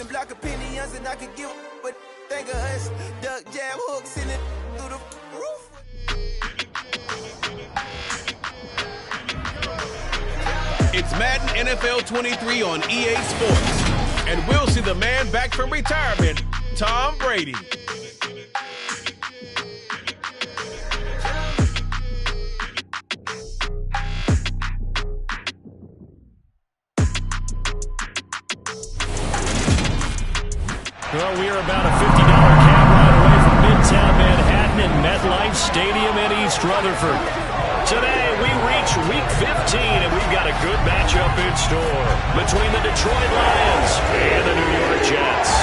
and block opinions, and I could give but think of us. Duck jab hooks in it through the roof. It's Madden NFL 23 on EA Sports, and we'll see the man back from retirement, Tom Brady. Well, we are about a $50 cab ride away from Midtown Manhattan in MetLife Stadium in East Rutherford. Today, we reach Week 15, and we've got a good matchup in store between the Detroit Lions and the New York Jets.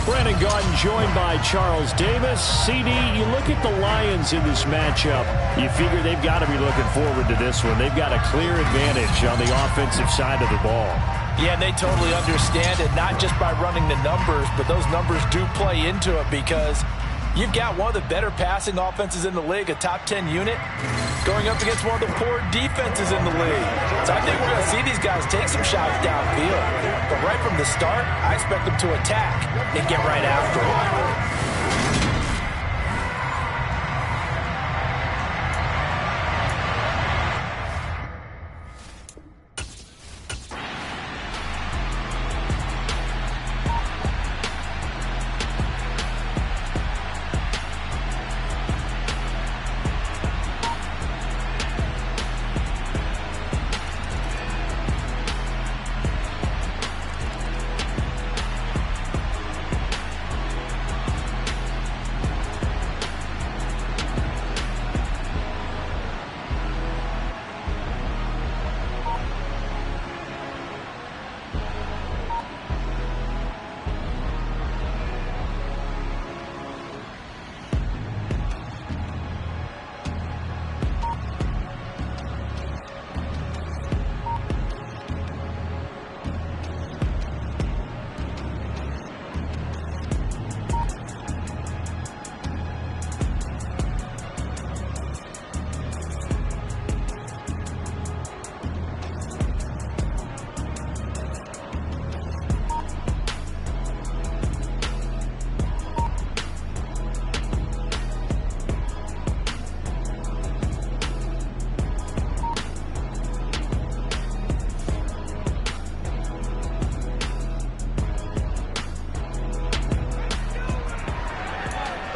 Brandon Garden joined by Charles Davis. CD, you look at the Lions in this matchup, you figure they've got to be looking forward to this one. They've got a clear advantage on the offensive side of the ball. Yeah, and they totally understand it, not just by running the numbers, but those numbers do play into it because you've got one of the better passing offenses in the league, a top 10 unit, going up against one of the poor defenses in the league. So I think we're going to see these guys take some shots downfield. But right from the start, I expect them to attack and get right after it.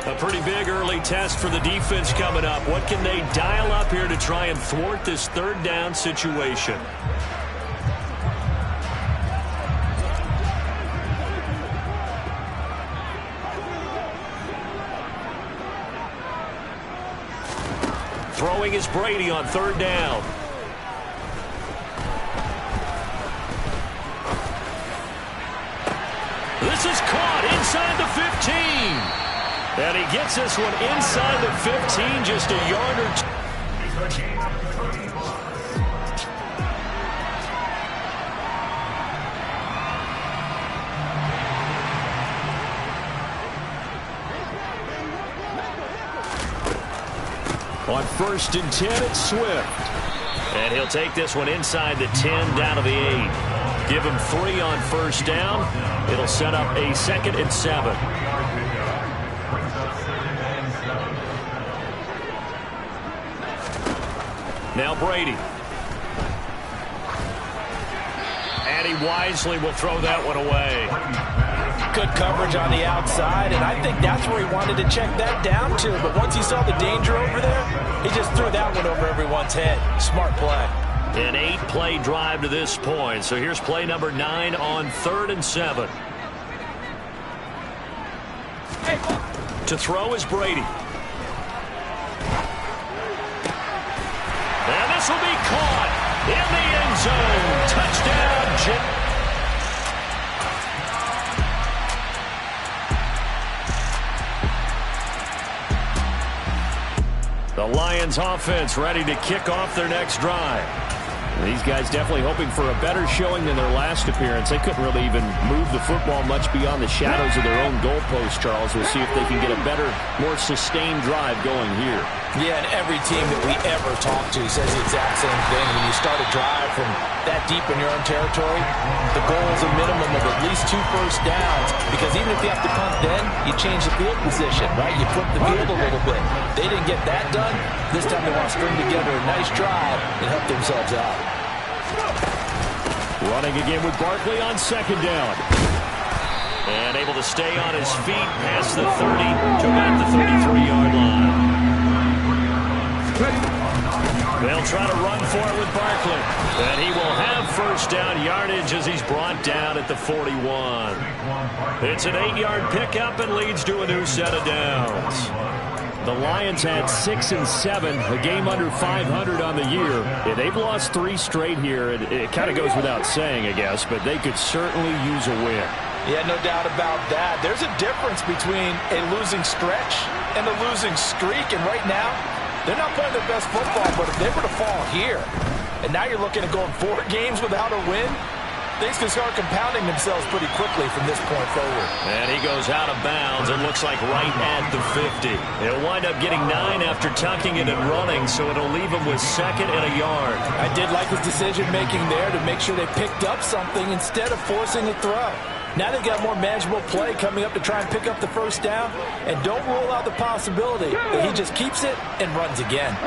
A pretty big early test for the defense coming up. What can they dial up here to try and thwart this third down situation? Throwing is Brady on third down. This is caught inside the 15. And he gets this one inside the 15, just a yard or two. On 1st and 10, it's Swift. And he'll take this one inside the 10, down to the 8. Give him 3 on 1st down. It'll set up a 2nd and 7. Now Brady. And he wisely will throw that one away. Good coverage on the outside, and I think that's where he wanted to check that down to. But once he saw the danger over there, he just threw that one over everyone's head. Smart play. An 8-play drive to this point. So here's play number 9 on 3rd and 7. To throw is Brady. And this will be caught in the end zone. Touchdown, Jim. The Lions offense ready to kick off their next drive. These guys definitely hoping for a better showing than their last appearance. They couldn't really even move the football much beyond the shadows of their own goalpost, Charles. We'll see if they can get a better, more sustained drive going here. Yeah, and every team that we ever talk to says the exact same thing. When you start a drive from that deep in your own territory, the goal is a minimum of at least 2 first downs, because even if you have to punt then, you change the field position, right? You flip the field a little bit. They didn't get that done. This time they want to string together a nice drive and help themselves out. Running again with Barkley on second down. And able to stay on his feet past the 30 to about the 33-yard line. They'll try to run for it with Barkley. And he will have first down yardage as he's brought down at the 41. It's an 8-yard pickup and leads to a new set of downs. The Lions had 6 and 7, a game under 500 on the year. Yeah, they've lost 3 straight here. It kind of goes without saying, I guess, but they could certainly use a win. Yeah, no doubt about that. There's a difference between a losing stretch and a losing streak, and right now, they're not playing their best football, but if they were to fall here, and now you're looking at going 4 games without a win, things can start compounding themselves pretty quickly from this point forward. And he goes out of bounds. It looks like right at the 50. He'll wind up getting 9 after tucking it and running, so it'll leave him with 2nd and a yard. I did like his decision-making there to make sure they picked up something instead of forcing a throw. Now they've got more manageable play coming up to try and pick up the first down, and don't rule out the possibility that he just keeps it and runs again.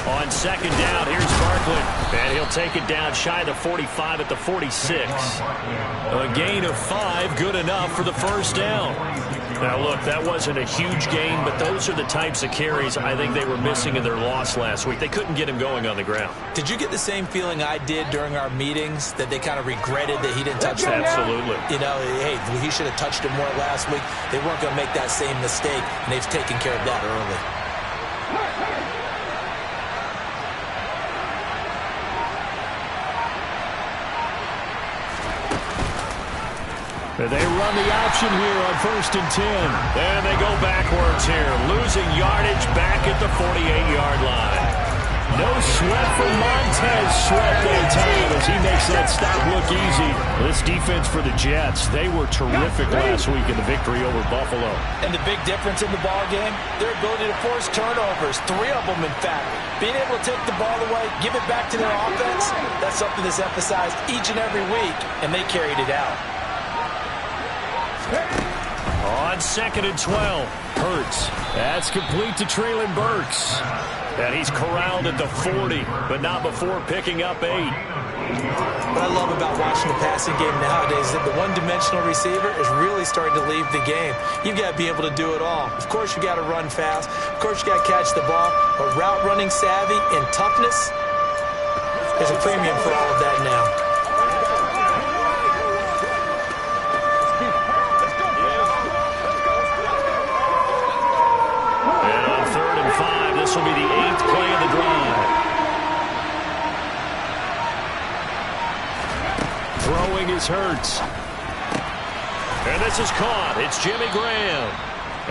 On second down, here's Barkley, and he'll take it down shy of the 45 at the 46. A gain of 5, good enough for the first down. Now, look, that wasn't a huge gain, but those are the types of carries I think they were missing in their loss last week. They couldn't get him going on the ground. Did you get the same feeling I did during our meetings, that they kind of regretted that he didn't touch that? Absolutely. You know, hey, he should have touched it more last week. They weren't going to make that same mistake, and they've taken care of that early. They run the option here on 1st and 10. And they go backwards here, losing yardage back at the 48-yard line. No sweat for Montez Sweat that time as he makes that stop look easy. This defense for the Jets, they were terrific last week in the victory over Buffalo. And the big difference in the ball game, their ability to force turnovers, 3 of them in fact. Being able to take the ball away, give it back to their offense, that's something that's emphasized each and every week, and they carried it out. On 2nd and 12, Hurts. That's complete to Treylon Burks. And he's corralled at the 40, but not before picking up 8. What I love about watching the passing game nowadays is that the one-dimensional receiver is really starting to leave the game. You've got to be able to do it all. Of course, you got to run fast. Of course, you got to catch the ball. But route running savvy and toughness, there's a premium for all of that now. This will be the 8th play of the drive. Throwing is Hurts. And this is caught. It's Jimmy Graham.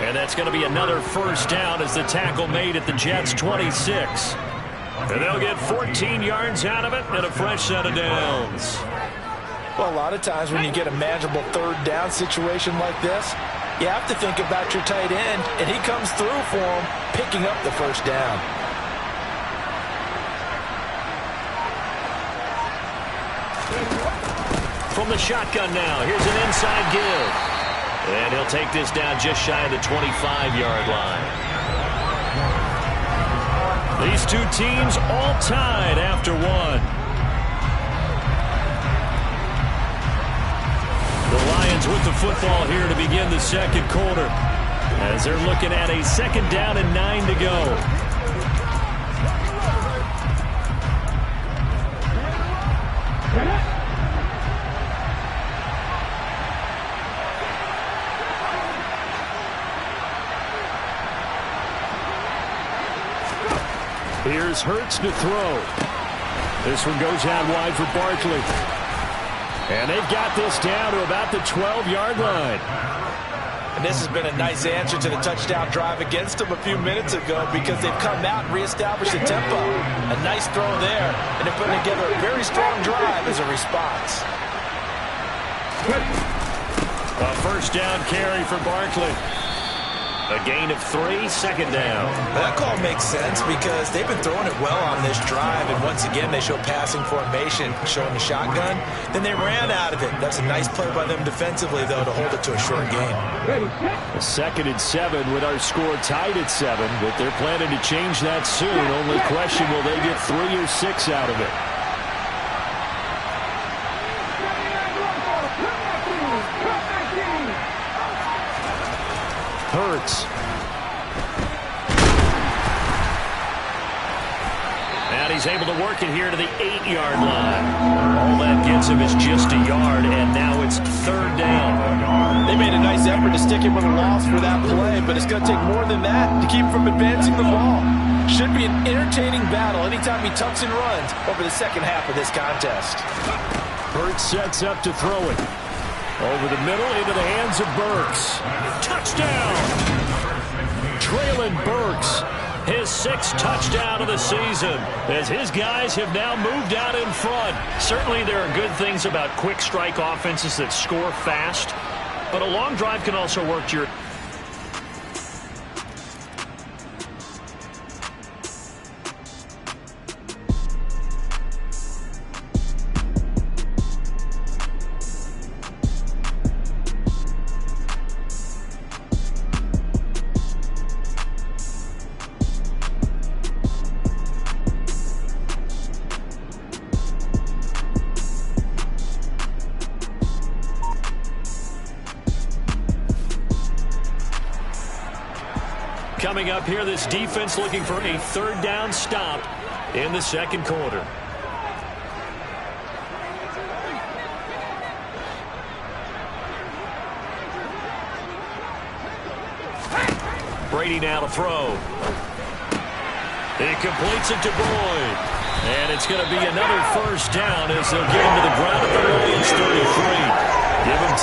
And that's going to be another first down as the tackle made at the Jets' 26. And they'll get 14 yards out of it and a fresh set of downs. Well, a lot of times when you get a manageable 3rd down situation like this, you have to think about your tight end, and he comes through for him, picking up the first down. From the shotgun now, here's an inside give. And he'll take this down just shy of the 25-yard line. These 2 teams all tied after 1. The Lions with the football here to begin the 2nd quarter, as they're looking at a 2nd down and 9 to go. Here's Hurts to throw. This one goes out wide for Barkley. And they've got this down to about the 12-yard line. And this has been a nice answer to the touchdown drive against them a few minutes ago because they've come out and reestablished the tempo. A nice throw there, and they're putting together a very strong drive as a response. A first down carry for Barkley. A gain of 3, second down. That call makes sense because they've been throwing it well on this drive, and once again they show passing formation, showing the shotgun. Then they ran out of it. That's a nice play by them defensively, though, to hold it to a short gain. A 2nd and 7 with our score tied at 7, but they're planning to change that soon. Only question, will they get 3 or 6 out of it? Hurts. And he's able to work it here to the 8-yard line. All that gets him is just a yard, and now it's 3rd down. They made a nice effort to stick him with a loss for that play, but it's going to take more than that to keep him from advancing the ball. Should be an entertaining battle anytime he tucks and runs over the second half of this contest. Hurts sets up to throw it. Over the middle, into the hands of Burks. Touchdown! Traylon Burks, his 6th touchdown of the season, as his guys have now moved out in front. Certainly there are good things about quick strike offenses that score fast, but a long drive can also work to your... Coming up here, this defense looking for a 3rd down stop in the 2nd quarter. Brady now to throw. He completes it to Boyd. And it's going to be another first down as they'll get him to the ground at the Lions 33. Give him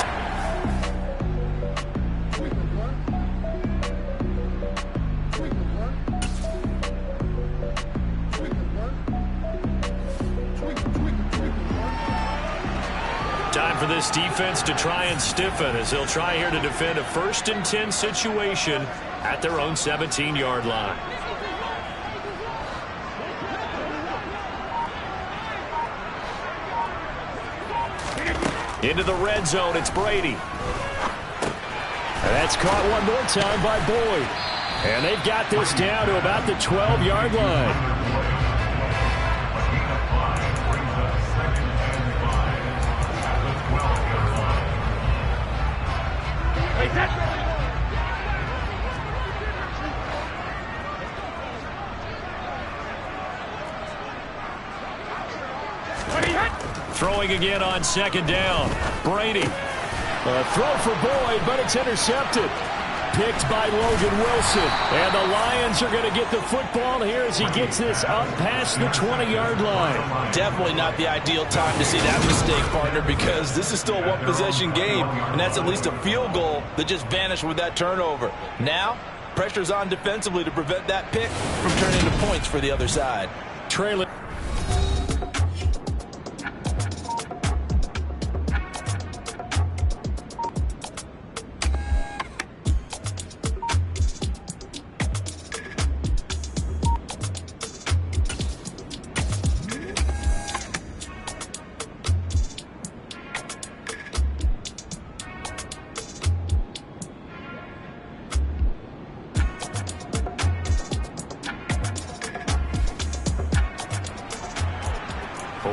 time for this defense to try and stiffen as they'll try here to defend a 1st and 10 situation at their own 17-yard line. Into the red zone, it's Brady. And that's caught one more time by Boyd. And they've got this down to about the 12-yard line. Throwing again on 2nd down. Brady. A throw for Boyd, but it's intercepted. Picked by Logan Wilson. And the Lions are going to get the football here as he gets this up past the 20-yard line. Definitely not the ideal time to see that mistake, partner, because this is still a one-possession game, and that's at least a field goal that just vanished with that turnover. Now, pressure's on defensively to prevent that pick from turning into points for the other side. Trailing.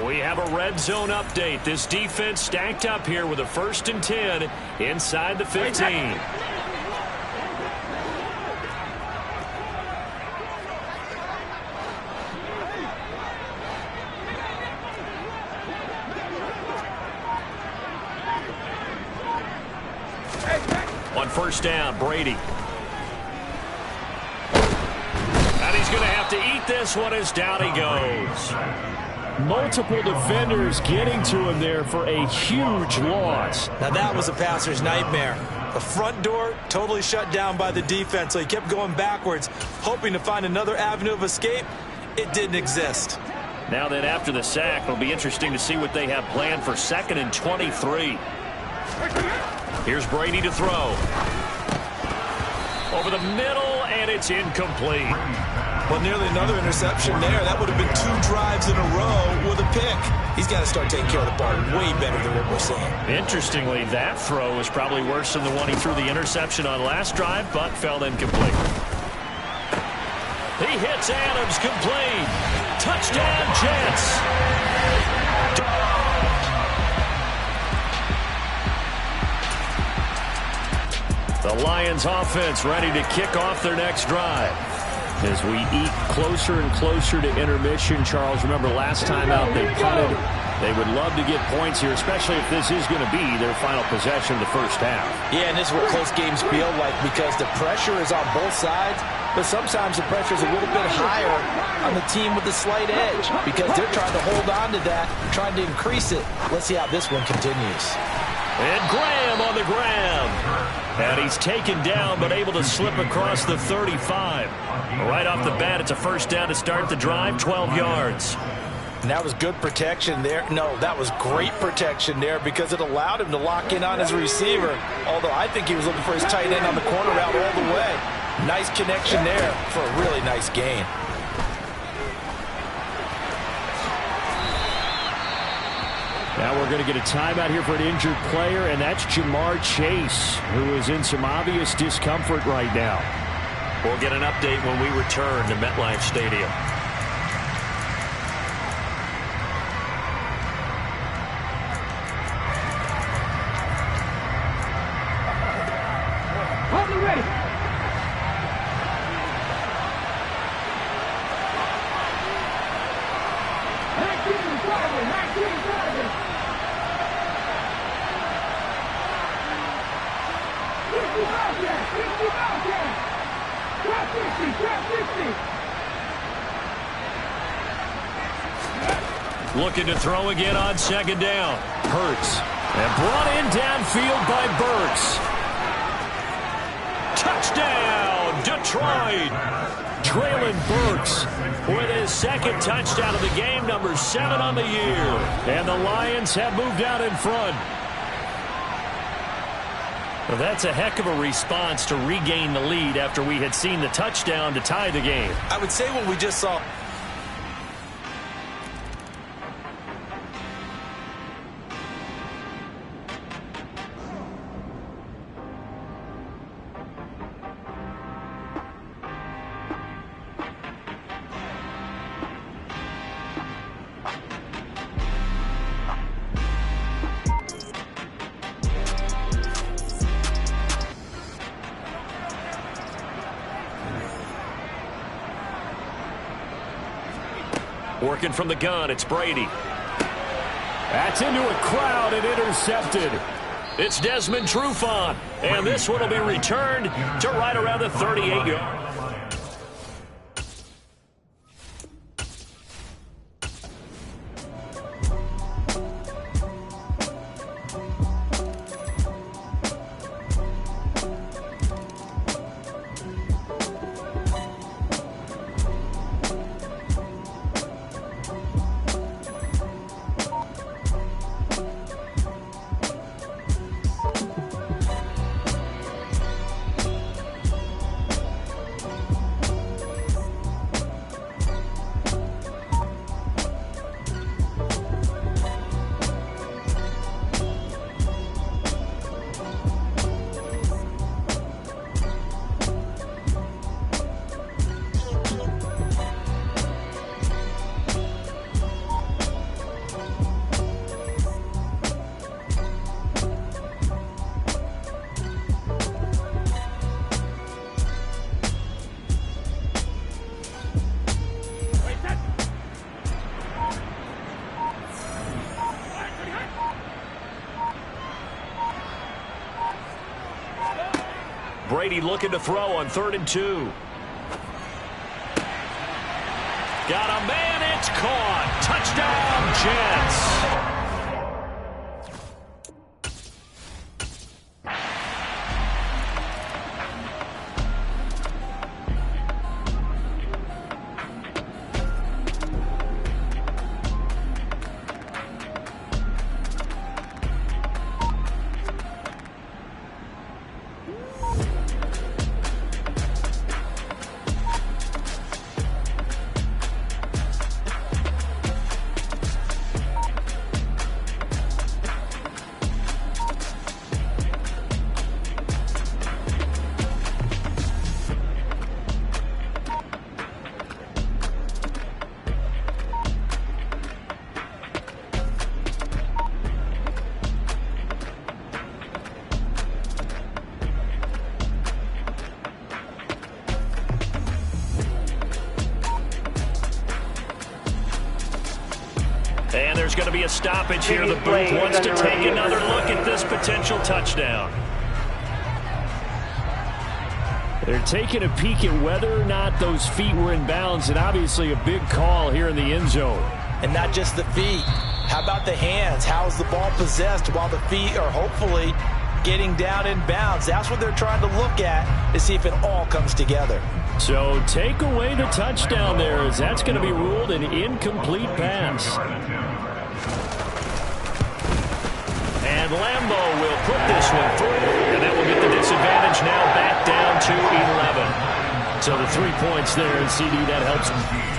We have a red zone update. This defense stacked up here with a 1st and 10 inside the 15. On 1st down, Brady. And he's going to have to eat this one as down he goes. Multiple defenders getting to him there for a huge loss. Now that was a passer's nightmare. The front door totally shut down by the defense, so he kept going backwards, hoping to find another avenue of escape. It didn't exist. Now then, after the sack, it'll be interesting to see what they have planned for 2nd and 23. Here's Brady to throw. Over the middle, and it's incomplete. Well, nearly another interception there. That would have been 2 drives in a row with a pick. He's got to start taking care of the ball way better than what we're seeing. Interestingly, that throw was probably worse than the one he threw the interception on last drive, but fell incomplete. He hits Adams, complete. Touchdown, Jets. The Lions offense ready to kick off their next drive. As we eat closer and closer to intermission, Charles, remember last time out they punted. They would love to get points here, especially if this is going to be their final possession of the first half. Yeah, and this is what close games feel like because the pressure is on both sides, but sometimes the pressure is a little bit higher on the team with the slight edge because they're trying to hold on to that, trying to increase it. Let's see how this one continues. And Graham on the ground. And he's taken down but able to slip across the 35. Right off the bat, it's a first down to start the drive, 12 yards. And that was good protection there. No, that was great protection there because it allowed him to lock in on his receiver. Although I think he was looking for his tight end on the corner route all the way. Nice connection there for a really nice gain. Now we're going to get a timeout here for an injured player, and that's Jamar Chase, who is in some obvious discomfort right now. We'll get an update when we return to MetLife Stadium. Looking to throw again on 2nd down. Hurts. And brought in downfield by Burks. Touchdown, Detroit. Traylon Burks with his 2nd touchdown of the game, number 7 on the year. And the Lions have moved out in front. Well, that's a heck of a response to regain the lead after we had seen the touchdown to tie the game. I would say what we just saw. Working from the gun, it's Brady. That's into a crowd and intercepted. It's Desmond Trufant, and this one will be returned to right around the 38-yard line. Brady looking to throw on 3rd and 2. Got a man, it's caught. Touchdown, Jets. going to be a stoppage here. The booth wants to take another look at this potential touchdown. They're taking a peek at whether or not those feet were in bounds, and obviously a big call here in the end zone. And not just the feet. How about the hands? How's the ball possessed while the feet are hopefully getting down in bounds? That's what they're trying to look at to see if it all comes together. So take away the touchdown there, as that's going to be ruled an incomplete pass. And Lambeau will put this one through, and that will get the disadvantage now back down to 11. So the 3 points there, and CD, that helps them.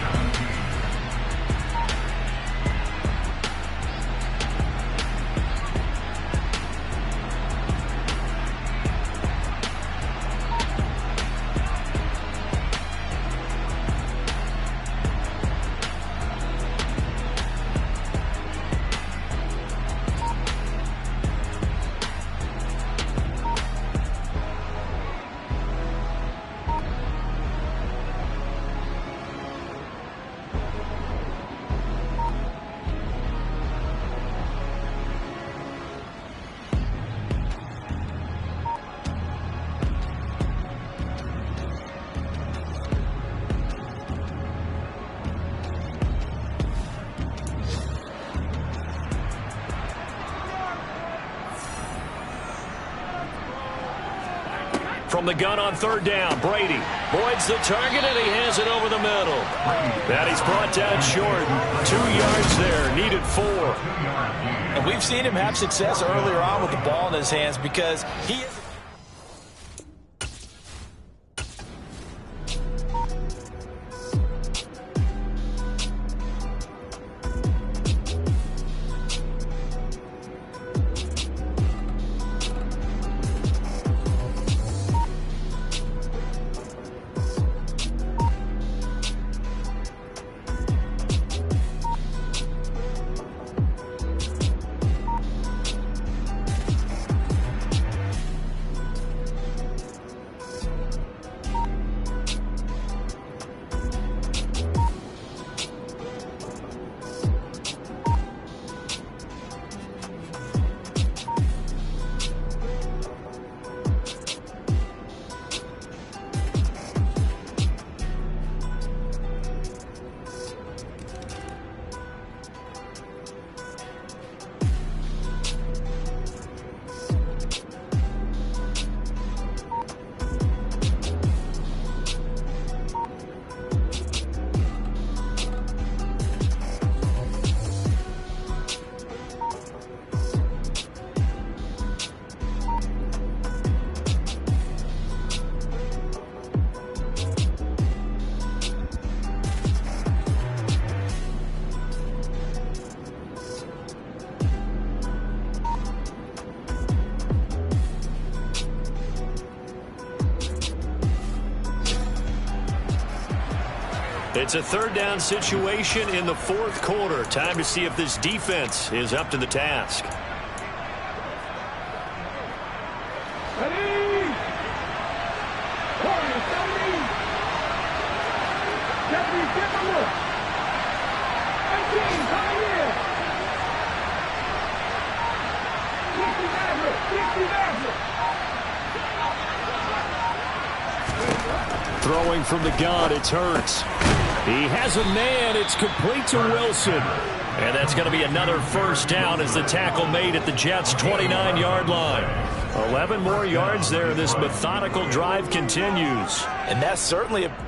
From the gun on third down, Brady. Boyd's the target, and he has it over the middle. That he's brought down short. 2 yards there, needed 4. And we've seen him have success earlier on with the ball in his hands because he is... It's a third down situation in the fourth quarter. Time to see if this defense is up to the task. Throwing from the gun, it's Hurts. He has a man. It's complete to Wilson. And that's going to be another first down as the tackle made at the Jets' 29-yard line. 11 more yards there. This methodical drive continues. And that's certainly a...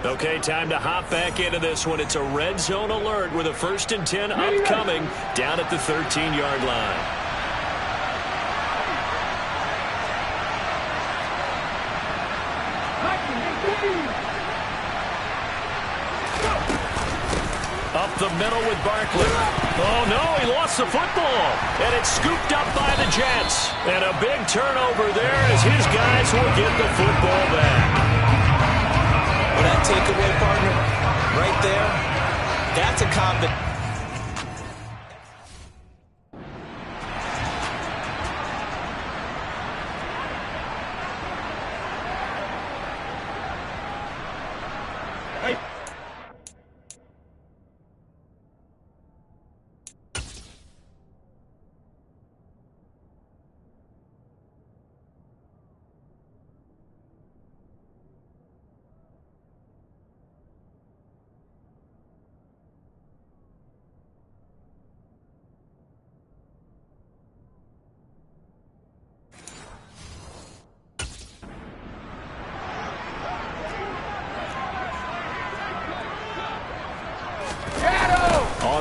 Okay, time to hop back into this one. It's a red zone alert with a 1st and 10 upcoming down at the 13-yard line. Up the middle with Barkley. Oh, no, he lost the football. And it's scooped up by the Jets. And a big turnover there as his guys will get the football back. Well, that takeaway, partner, right there, that's a combination.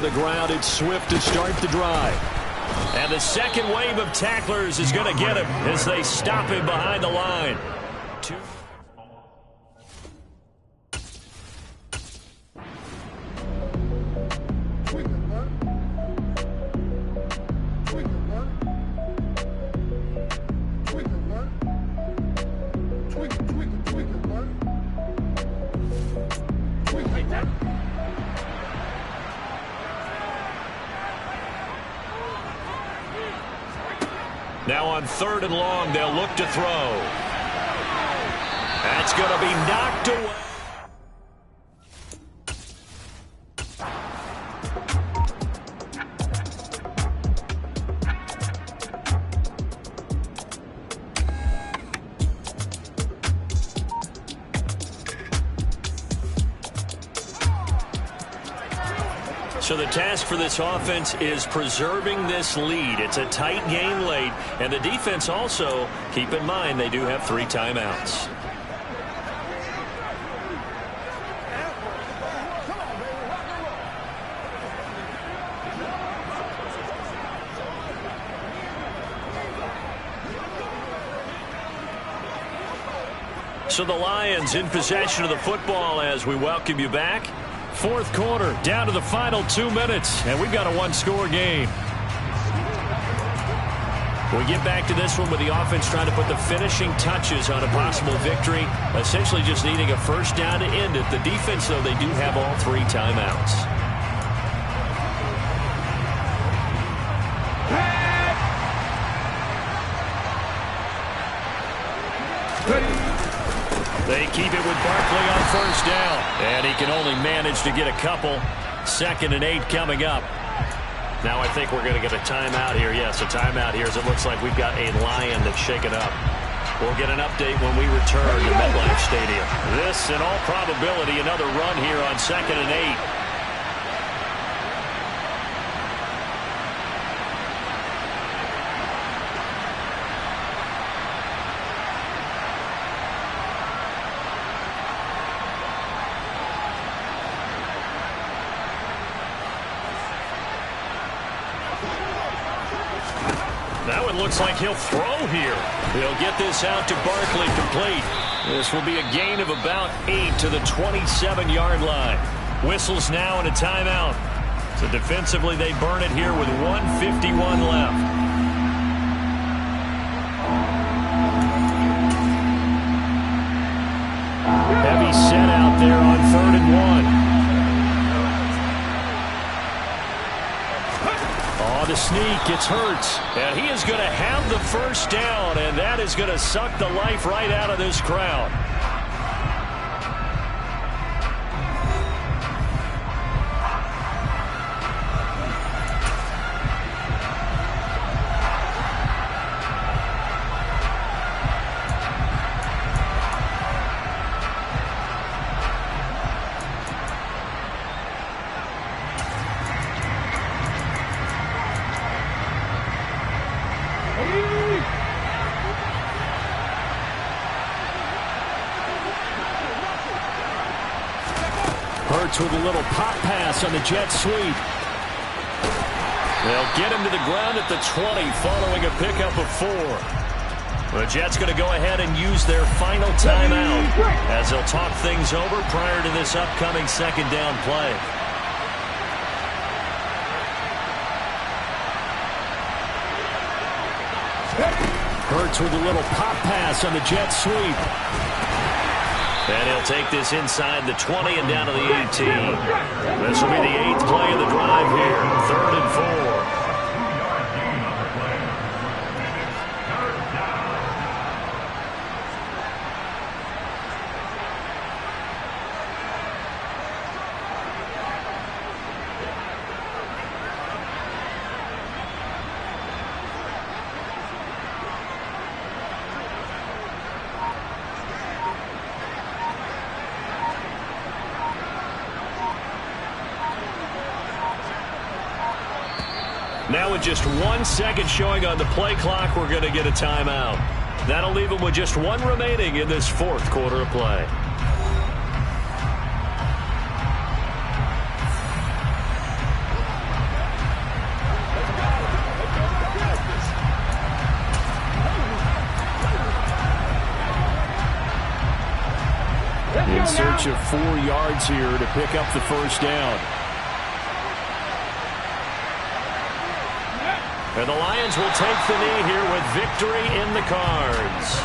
on the ground. It's Swift to start the drive. And the second wave of tacklers is going to get him as they stop him behind the line. Now on 3rd and long, they'll look to throw. That's going to be knocked away. So the task for this offense is preserving this lead. It's a tight game late, and the defense also, keep in mind, they do have 3 timeouts. So the Lions in possession of the football as we welcome you back. 4th quarter, down to the final 2 minutes, and we've got a 1-score game. We get back to this one with the offense trying to put the finishing touches on a possible victory, essentially just needing a first down to end it. The defense, though, they do have all 3 timeouts. They keep it with Barkley on first down. And he can only manage to get a couple. 2nd and 8 coming up. Now I think we're going to get a timeout here. Yes, a timeout here as it looks like we've got a Lion that's shaken up. We'll get an update when we return to MetLife Stadium. This, in all probability, another run here on 2nd and 8. Now it looks like he'll throw here. He'll get this out to Barkley complete. This will be a gain of about 8 to the 27-yard line. Whistles now and a timeout. So defensively they burn it here with 1:51 left. Heavy set out there on 3rd and 1. The sneak, it's Hurts, and he is going to have the first down, and that is going to suck the life right out of this crowd. With a little pop pass on the jet sweep. They'll get him to the ground at the 20 following a pickup of 4. The Jets going to go ahead and use their final timeout as they'll talk things over prior to this upcoming 2nd down play. Hurts with a little pop pass on the jet sweep. And he'll take this inside the 20 and down to the 18. This will be the 8th play of the drive here. 3rd and 4. Now with just 1 second showing on the play clock, we're going to get a timeout. That'll leave them with just 1 remaining in this 4th quarter of play. in search of 4 yards here to pick up the first down. And the Lions will take the knee here with victory in the cards.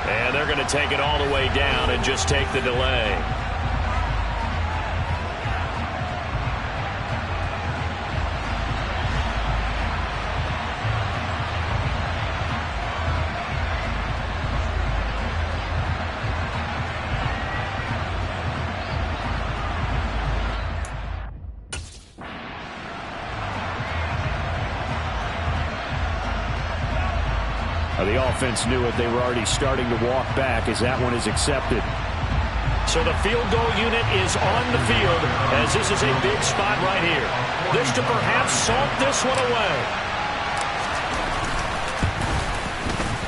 And they're going to take it all the way down and just take the delay. The offense knew it. They were already starting to walk back as that one is accepted. So the field goal unit is on the field as this is a big spot right here. This to perhaps salt this one away.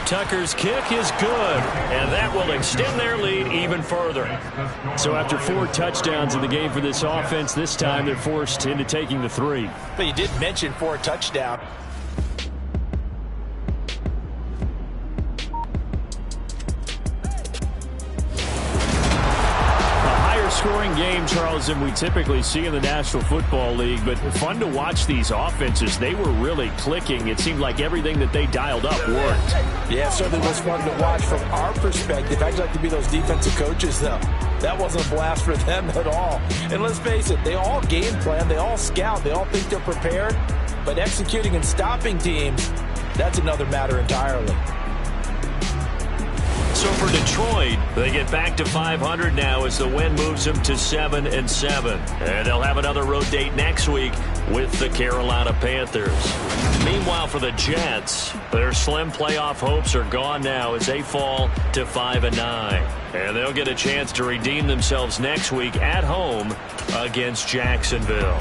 Tucker's kick is good, and that will extend their lead even further. So after 4 touchdowns in the game for this offense, this time they're forced into taking the 3. But you did mention 4 touchdowns. Scoring game, Charles, than we typically see in the National Football League, but fun to watch these offenses. They were really clicking. It seemed like everything that they dialed up worked. Yeah, it certainly was fun to watch from our perspective. I'd like to be those defensive coaches, though. That wasn't a blast for them at all. And let's face it, they all game plan, they all scout, they all think they're prepared, but executing and stopping teams, that's another matter entirely. So for Detroit, they get back to 500 now as the win moves them to 7-7. And they'll have another road date next week with the Carolina Panthers. Meanwhile, for the Jets, their slim playoff hopes are gone now as they fall to 5-9. And they'll get a chance to redeem themselves next week at home against Jacksonville.